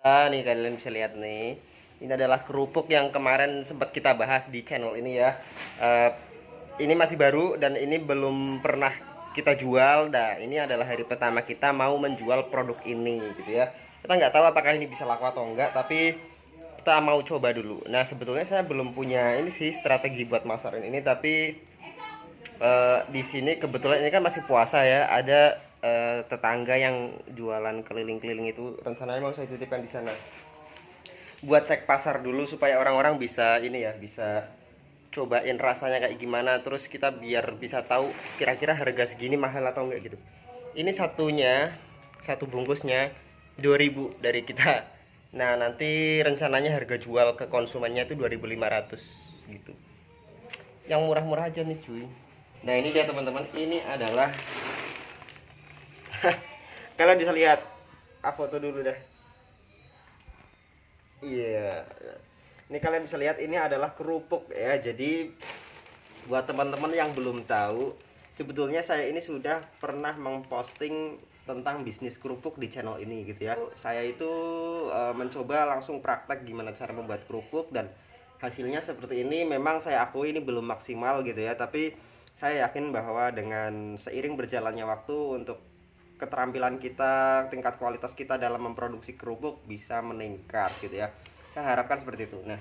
Nih kalian bisa lihat nih, ini adalah kerupuk yang kemarin sempat kita bahas di channel ini ya. Eh, ini masih baru dan ini belum pernah kita jual. Nah, ini adalah hari pertama kita mau menjual produk ini gitu ya. Kita nggak tahu apakah ini bisa laku atau enggak, tapi kita mau coba dulu. Nah, sebetulnya saya belum punya ini sih strategi buat masarin ini, tapi di sini kebetulan ini kan masih puasa ya. Ada tetangga yang jualan keliling-keliling itu, rencananya mau saya titipkan di sana buat cek pasar dulu supaya orang-orang bisa ini ya, bisa cobain rasanya kayak gimana, terus kita biar bisa tahu kira-kira harga segini mahal atau enggak gitu. Ini satu bungkusnya 2.000 dari kita. Nah, nanti rencananya harga jual ke konsumennya itu 2.500 gitu. Yang murah-murah aja nih cuy. Nah, ini dia teman-teman, ini adalah kalian bisa lihat, foto dulu dah. Iya. Ini kalian bisa lihat ini adalah kerupuk ya. Jadi buat teman-teman yang belum tahu, sebetulnya saya ini sudah pernah memposting tentang bisnis kerupuk di channel ini gitu ya. Saya itu mencoba langsung praktek gimana cara membuat kerupuk dan hasilnya seperti ini. Memang saya akui ini belum maksimal gitu ya, tapi saya yakin bahwa dengan seiring berjalannya waktu untuk keterampilan kita, tingkat kualitas kita dalam memproduksi kerupuk bisa meningkat gitu ya. Saya harapkan seperti itu. Nah,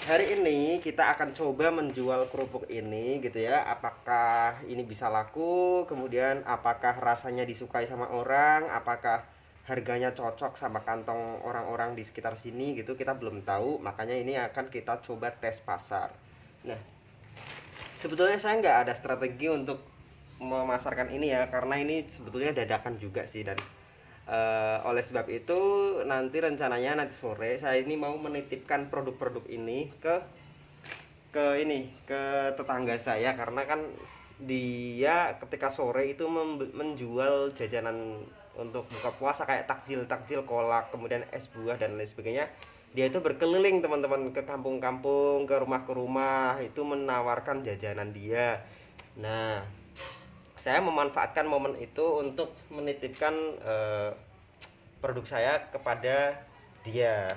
hari ini kita akan coba menjual kerupuk ini gitu ya. Apakah ini bisa laku, kemudian apakah rasanya disukai sama orang, apakah harganya cocok sama kantong orang-orang di sekitar sini gitu, kita belum tahu. Makanya ini akan kita coba tes pasar. Nah, sebetulnya saya nggak ada strategi untuk memasarkan ini ya, karena ini sebetulnya dadakan juga sih. Dan oleh sebab itu nanti rencananya nanti sore saya ini mau menitipkan produk-produk ini ke tetangga saya, karena kan dia ketika sore itu menjual jajanan untuk buka puasa kayak takjil-takjil, kolak, kemudian es buah dan lain sebagainya. Dia itu berkeliling teman-teman ke kampung-kampung, ke rumah itu menawarkan jajanan dia. Nah, saya memanfaatkan momen itu untuk menitipkan produk saya kepada dia,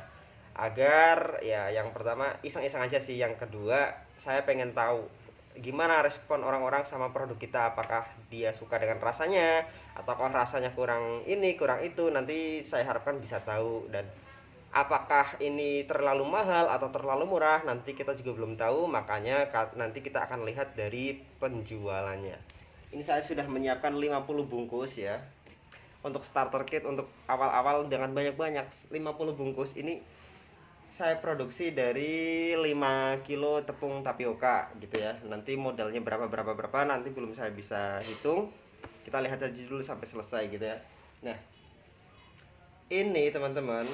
agar ya yang pertama iseng-iseng aja sih, yang kedua saya pengen tahu gimana respon orang-orang sama produk kita, apakah dia suka dengan rasanya ataukah rasanya kurang ini kurang itu. Nanti saya harapkan bisa tahu. Dan apakah ini terlalu mahal atau terlalu murah nanti kita juga belum tahu, makanya nanti kita akan lihat dari penjualannya. Ini saya sudah menyiapkan 50 bungkus ya, untuk starter kit, untuk awal-awal dengan banyak-banyak. 50 bungkus ini saya produksi dari 5 kilo tepung tapioka gitu ya. Nanti modalnya berapa nanti belum saya bisa hitung. Kita lihat aja dulu sampai selesai gitu ya. Nah, ini teman-teman,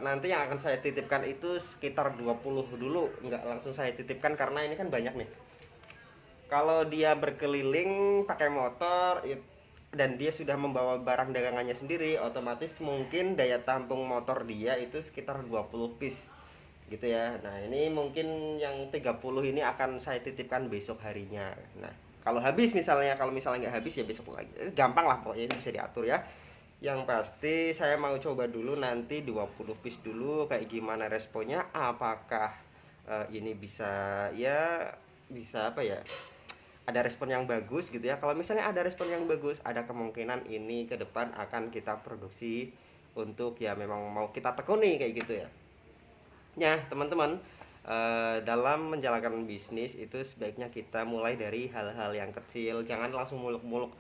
nanti yang akan saya titipkan itu sekitar 20 dulu, nggak langsung saya titipkan karena ini kan banyak nih. Kalau dia berkeliling pakai motor dan dia sudah membawa barang dagangannya sendiri, otomatis mungkin daya tampung motor dia itu sekitar 20 piece gitu ya. Nah, ini mungkin yang 30 ini akan saya titipkan besok harinya. Nah, kalau habis misalnya, kalau misalnya nggak habis ya besok lagi. Gampang lah pokoknya, ini bisa diatur ya. Yang pasti saya mau coba dulu nanti 20 piece dulu kayak gimana responnya, apakah ini bisa ya, bisa apa ya, ada respon yang bagus gitu ya. Kalau misalnya ada respon yang bagus, ada kemungkinan ini ke depan akan kita produksi untuk ya memang mau kita tekuni kayak gitu ya. Ya teman-teman, dalam menjalankan bisnis itu sebaiknya kita mulai dari hal-hal yang kecil, jangan langsung muluk-muluk.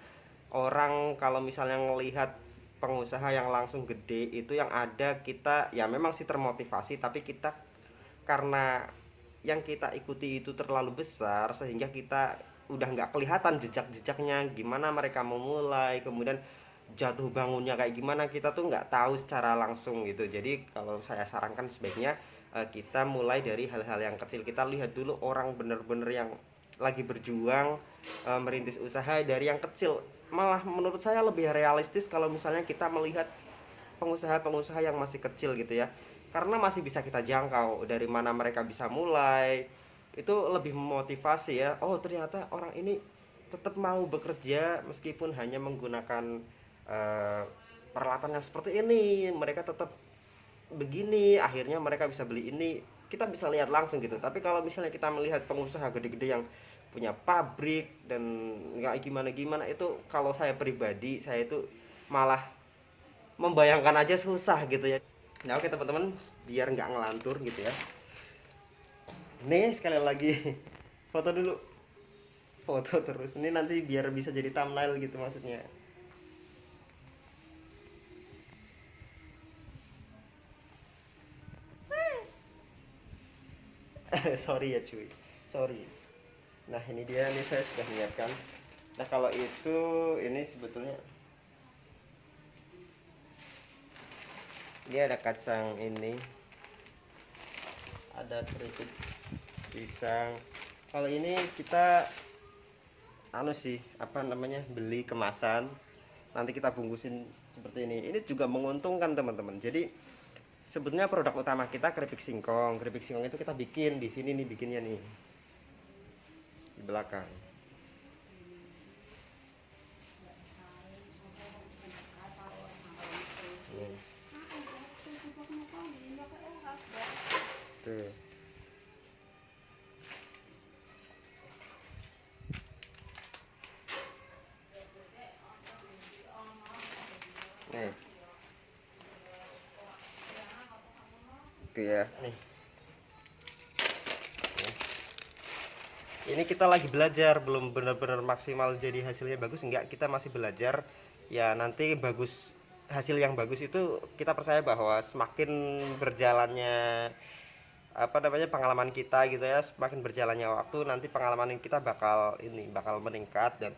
Orang kalau misalnya melihat pengusaha yang langsung gede itu, yang ada kita ya memang sih termotivasi, tapi kita karena yang kita ikuti itu terlalu besar sehingga kita udah nggak kelihatan jejak-jejaknya, gimana mereka memulai, kemudian jatuh bangunnya kayak gimana, kita tuh nggak tahu secara langsung gitu. Jadi kalau saya sarankan sebaiknya kita mulai dari hal-hal yang kecil. Kita lihat dulu orang bener-bener yang lagi berjuang merintis usaha dari yang kecil. Malah menurut saya lebih realistis kalau misalnya kita melihat pengusaha-pengusaha yang masih kecil gitu ya, karena masih bisa kita jangkau dari mana mereka bisa mulai. Itu lebih memotivasi ya, oh ternyata orang ini tetap mau bekerja meskipun hanya menggunakan eh, peralatan yang seperti ini, mereka tetap begini, akhirnya mereka bisa beli ini, kita bisa lihat langsung gitu. Tapi kalau misalnya kita melihat pengusaha gede-gede yang punya pabrik dan nggak gimana-gimana, itu kalau saya pribadi, saya itu malah membayangkan aja susah gitu ya. Nah oke teman-teman, biar nggak ngelantur gitu ya, nih sekali lagi foto dulu, foto terus ini nanti biar bisa jadi thumbnail gitu maksudnya. Sorry ya cuy, sorry. Nah ini dia, ini saya sudah menyiapkan. Nah kalau itu ini sebetulnya dia ada kacang ini, ada keripik pisang. Kalau ini kita anu sih, apa namanya, beli kemasan, nanti kita bungkusin seperti ini juga menguntungkan teman-teman. Jadi sebetulnya produk utama kita keripik singkong. Keripik singkong itu kita bikin di sini nih, bikinnya nih di belakang. Nih. Tuh. Nih. Itu ya. Nih. Ini kita lagi belajar, belum benar-benar maksimal jadi hasilnya bagus enggak, kita masih belajar. Ya nanti bagus, hasil yang bagus itu kita percaya bahwa semakin berjalannya apa namanya pengalaman kita gitu ya, semakin berjalannya waktu nanti pengalaman kita bakal meningkat, dan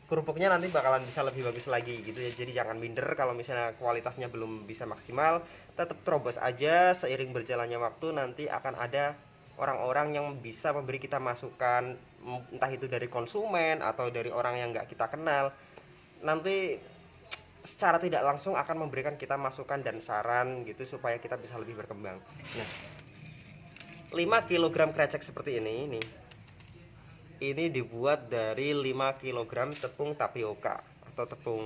kerupuknya nanti bakalan bisa lebih bagus lagi gitu ya. Jadi jangan minder kalau misalnya kualitasnya belum bisa maksimal, tetap terobos aja. Seiring berjalannya waktu nanti akan ada orang-orang yang bisa memberi kita masukan, entah itu dari konsumen atau dari orang yang nggak kita kenal, nanti secara tidak langsung akan memberikan kita masukan dan saran gitu supaya kita bisa lebih berkembang. Nah 5 kg krecek seperti ini dibuat dari 5 kg tepung tapioka atau tepung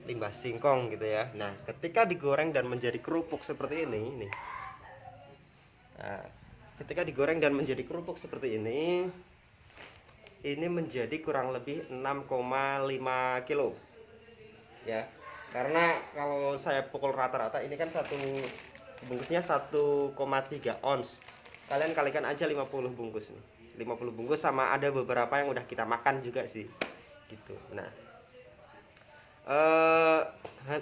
limbah singkong gitu ya. Nah ketika digoreng dan menjadi kerupuk seperti ini nih, nah, ketika digoreng dan menjadi kerupuk seperti ini menjadi kurang lebih 6,5 kilo ya. Karena kalau saya pukul rata-rata ini kan satu bungkusnya 1,3 ons, kalian kalikan aja 50 bungkus nih, 50 bungkus sama ada beberapa yang udah kita makan juga sih gitu. Nah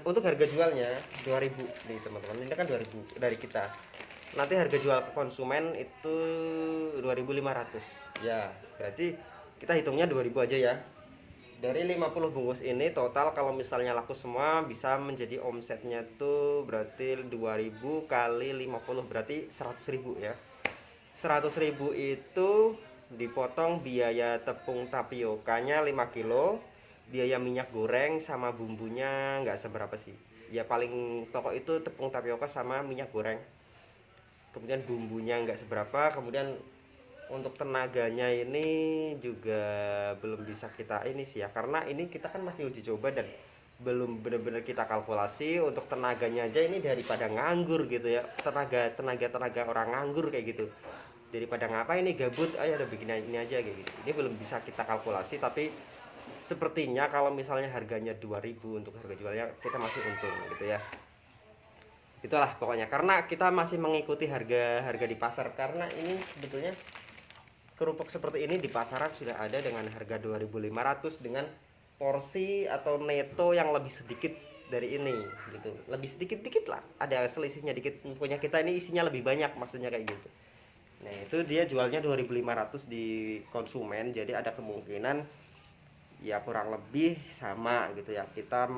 untuk harga jualnya 2000 nih teman-teman, ini kan 2000 dari kita, nanti harga jual ke konsumen itu 2500 ya, berarti kita hitungnya 2000 aja ya. Dari 50 bungkus ini total kalau misalnya laku semua bisa menjadi omsetnya tuh berarti 2000 kali 50 berarti 100.000 ya. 100.000 itu dipotong biaya tepung tapiokanya 5 kilo, biaya minyak goreng sama bumbunya nggak seberapa sih ya, paling pokok itu tepung tapioka sama minyak goreng, kemudian bumbunya nggak seberapa, kemudian untuk tenaganya ini juga belum bisa kita ini sih ya, karena ini kita kan masih uji coba dan belum benar-benar kita kalkulasi. Untuk tenaganya aja ini daripada nganggur gitu ya, tenaga orang nganggur kayak gitu, daripada ngapain ini gabut, ayo udah bikin ini aja kayak gitu. Ini belum bisa kita kalkulasi, tapi sepertinya kalau misalnya harganya 2000 untuk harga jualnya kita masih untung gitu ya. Itulah pokoknya, karena kita masih mengikuti harga di pasar, karena ini sebetulnya kerupuk seperti ini di pasaran sudah ada dengan harga 2.500 dengan porsi atau neto yang lebih sedikit dari ini gitu, lebih sedikit dikit lah, ada selisihnya dikit. Punya kita ini isinya lebih banyak, maksudnya kayak gitu. Nah itu dia jualnya 2.500 di konsumen, jadi ada kemungkinan ya kurang lebih sama gitu ya. Kita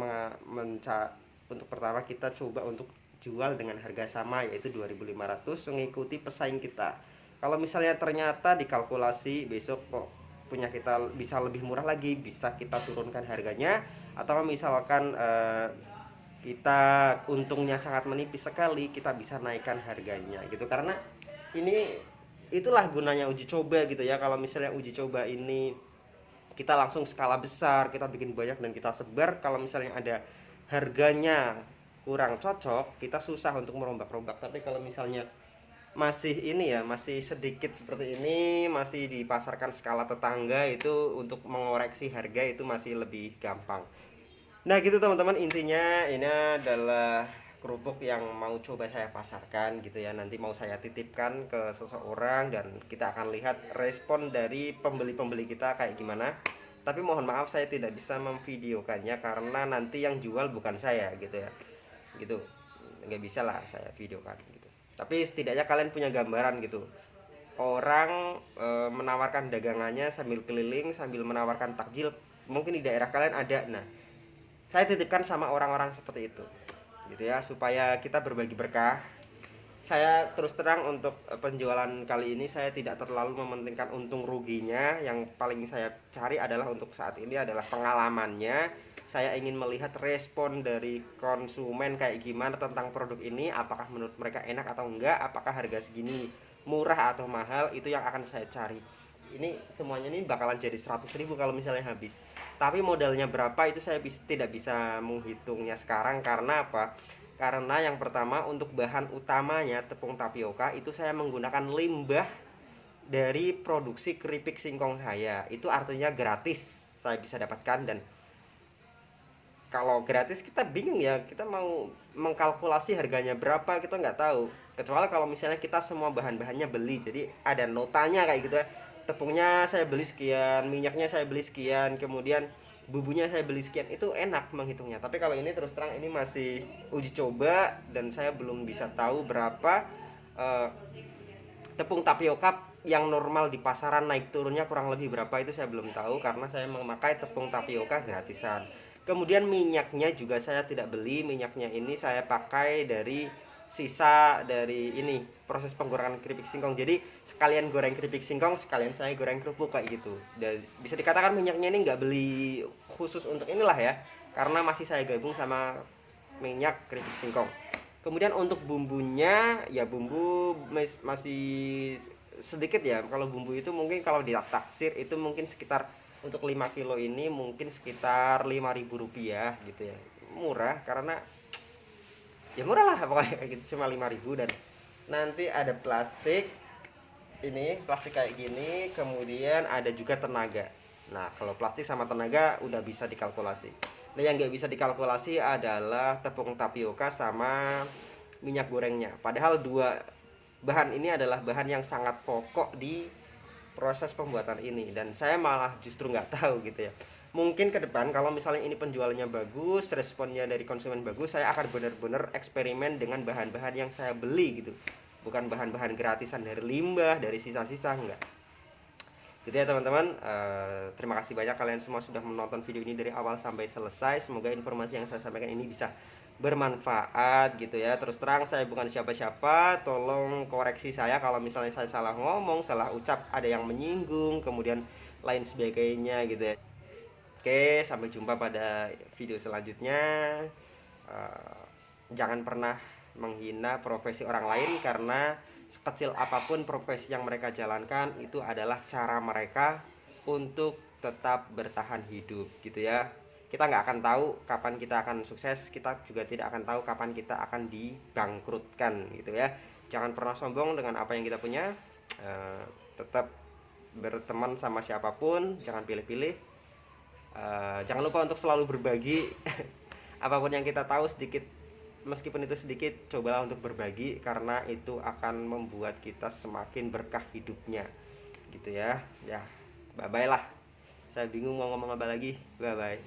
untuk pertama kita coba untuk jual dengan harga sama, yaitu 2.500, mengikuti pesaing kita. Kalau misalnya ternyata dikalkulasi besok kok punya kita bisa lebih murah lagi, bisa kita turunkan harganya, atau misalkan kita untungnya sangat menipis sekali, kita bisa naikkan harganya gitu. Karena ini itulah gunanya uji coba gitu ya. Kalau misalnya uji coba ini kita langsung skala besar, kita bikin banyak dan kita sebar, kalau misalnya ada harganya kurang cocok, kita susah untuk merombak-rombak. Tapi kalau misalnya masih ini ya, masih sedikit seperti ini, masih dipasarkan skala tetangga, itu untuk mengoreksi harga itu masih lebih gampang. Nah gitu teman-teman, intinya ini adalah kerupuk yang mau coba saya pasarkan gitu ya. Nanti mau saya titipkan ke seseorang dan kita akan lihat respon dari pembeli-pembeli kita kayak gimana. Tapi mohon maaf saya tidak bisa memvideokannya karena nanti yang jual bukan saya gitu ya. Gitu, nggak bisa lah saya videokan gitu. Tapi setidaknya kalian punya gambaran gitu. Orang menawarkan dagangannya sambil keliling, sambil menawarkan takjil. Mungkin di daerah kalian ada. Nah, saya titipkan sama orang-orang seperti itu gitu ya, supaya kita berbagi berkah. Saya terus terang untuk penjualan kali ini saya tidak terlalu mementingkan untung ruginya. Yang paling saya cari adalah untuk saat ini adalah pengalamannya. Saya ingin melihat respon dari konsumen kayak gimana tentang produk ini, apakah menurut mereka enak atau enggak, apakah harga segini murah atau mahal, itu yang akan saya cari. Ini semuanya ini bakalan jadi 100.000 kalau misalnya habis. Tapi modalnya berapa itu saya tidak bisa menghitungnya sekarang. Karena apa? Karena yang pertama, untuk bahan utamanya tepung tapioka itu saya menggunakan limbah dari produksi keripik singkong saya. Itu artinya gratis saya bisa dapatkan. Dan kalau gratis kita bingung ya, kita mau mengkalkulasi harganya berapa, kita nggak tahu. Kecuali kalau misalnya kita semua bahan-bahannya beli, jadi ada notanya kayak gitu ya. Tepungnya saya beli sekian, minyaknya saya beli sekian, kemudian bumbunya saya beli sekian, itu enak menghitungnya. Tapi kalau ini terus terang ini masih uji coba dan saya belum bisa tahu berapa eh, tepung tapioka yang normal di pasaran naik turunnya kurang lebih berapa, itu saya belum tahu karena saya memakai tepung tapioka gratisan. Kemudian minyaknya juga saya tidak beli, minyaknya ini saya pakai dari sisa dari ini proses penggorengan keripik singkong. Jadi sekalian goreng keripik singkong, sekalian saya goreng kerupuk kayak gitu. Dan bisa dikatakan minyaknya ini nggak beli khusus untuk inilah ya, karena masih saya gabung sama minyak keripik singkong. Kemudian untuk bumbunya ya bumbu masih sedikit ya. Kalau bumbu itu mungkin kalau ditaksir itu mungkin sekitar untuk 5 kilo ini mungkin sekitar 5.000 rupiah gitu ya. Murah karena ya murah lah pokoknya gitu, cuma 5.000. Dan nanti ada plastik, ini plastik kayak gini, kemudian ada juga tenaga. Nah kalau plastik sama tenaga udah bisa dikalkulasi. Nah yang nggak bisa dikalkulasi adalah tepung tapioka sama minyak gorengnya. Padahal dua bahan ini adalah bahan yang sangat pokok di proses pembuatan ini, dan saya malah justru nggak tahu gitu ya. Mungkin ke depan kalau misalnya ini penjualannya bagus, responnya dari konsumen bagus, saya akan benar-benar eksperimen dengan bahan-bahan yang saya beli gitu, bukan bahan-bahan gratisan dari limbah, dari sisa-sisa, enggak gitu ya teman-teman. Terima kasih banyak kalian semua sudah menonton video ini dari awal sampai selesai. Semoga informasi yang saya sampaikan ini bisa bermanfaat gitu ya. Terus terang saya bukan siapa-siapa, tolong koreksi saya kalau misalnya saya salah ngomong, salah ucap, ada yang menyinggung, kemudian lain sebagainya gitu ya. Oke, sampai jumpa pada video selanjutnya. Jangan pernah menghina profesi orang lain, karena sekecil apapun profesi yang mereka jalankan, itu adalah cara mereka untuk tetap bertahan hidup gitu ya. Kita nggak akan tahu kapan kita akan sukses, kita juga tidak akan tahu kapan kita akan dibangkrutkan gitu ya. Jangan pernah sombong dengan apa yang kita punya. Tetap berteman sama siapapun, jangan pilih-pilih. Jangan lupa untuk selalu berbagi. Apapun yang kita tahu sedikit, meskipun itu sedikit, cobalah untuk berbagi, karena itu akan membuat kita semakin berkah hidupnya gitu ya. Ya, bye bye lah, saya bingung mau ngomong apa lagi. Bye bye.